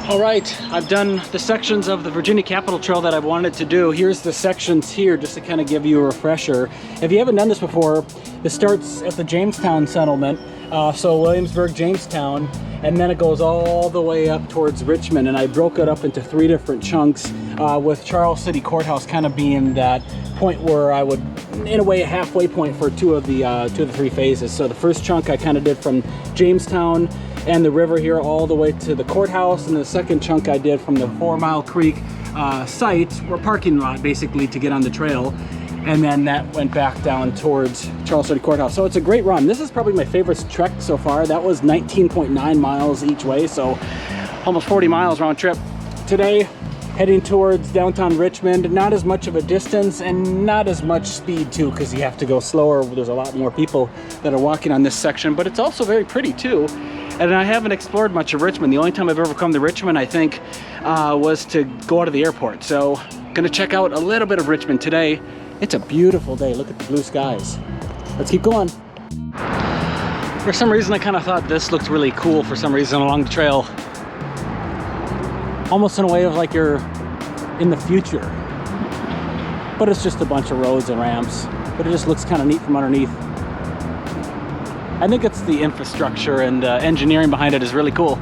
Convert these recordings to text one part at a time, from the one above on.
All right, I've done the sections of the Virginia Capitol Trail that I've wanted to do. Here's the sections here, just to kind of give you a refresher. If you haven't done this before, this starts at the Jamestown settlement, so Williamsburg, Jamestown, and then it goes all the way up towards Richmond. And I broke it up into 3 different chunks, with Charles City Courthouse kind of being that point where I would, in a way, a halfway point for two of the 3 phases. So the first chunk I kind of did from Jamestown and the river here all the way to the courthouse, and the second chunk I did from the 4 Mile Creek site, or parking lot basically, to get on the trail, and then that went back down towards Charles City Courthouse. So it's a great run. This is probably my favorite trek so far. That was 19.9 miles each way, so almost 40 miles round trip. Today, heading towards downtown Richmond. Not as much of a distance and not as much speed too, because you have to go slower. There's a lot more people that are walking on this section, but it's also very pretty too. And I haven't explored much of Richmond. The only time I've ever come to Richmond, I think, was to go out of the airport. So gonna check out a little bit of Richmond today. It's a beautiful day. Look at the blue skies. Let's keep going. For some reason, I kind of thought this looked really cool for some reason along the trail. Almost in a way of like you're in the future. But it's just a bunch of roads and ramps. But it just looks kind of neat from underneath. I think it's the infrastructure and engineering behind it is really cool.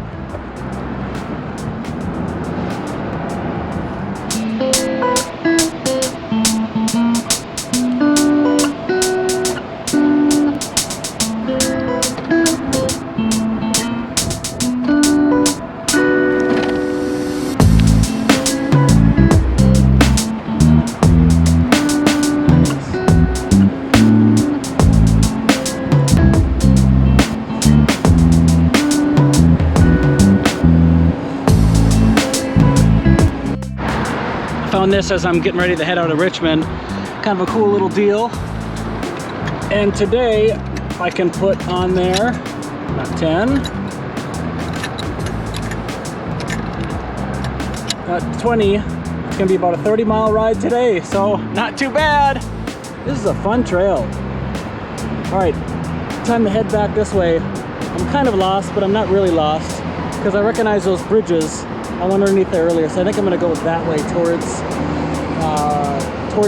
Found this as I'm getting ready to head out of Richmond. Kind of a cool little deal. And today I can put on there about 10, about 20. It's gonna be about a 30-mile ride today, so not too bad. This is a fun trail. All right, time to head back this way. I'm kind of lost, but I'm not really lost because I recognize those bridges. I went underneath there earlier, so I think I'm gonna go that way towards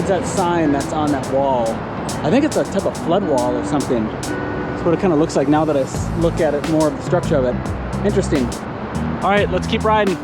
that sign that's on that wall. I think it's a type of flood wall or something. That's what it kind of looks like now that I look at it more of the structure of it. Interesting. All right, let's keep riding.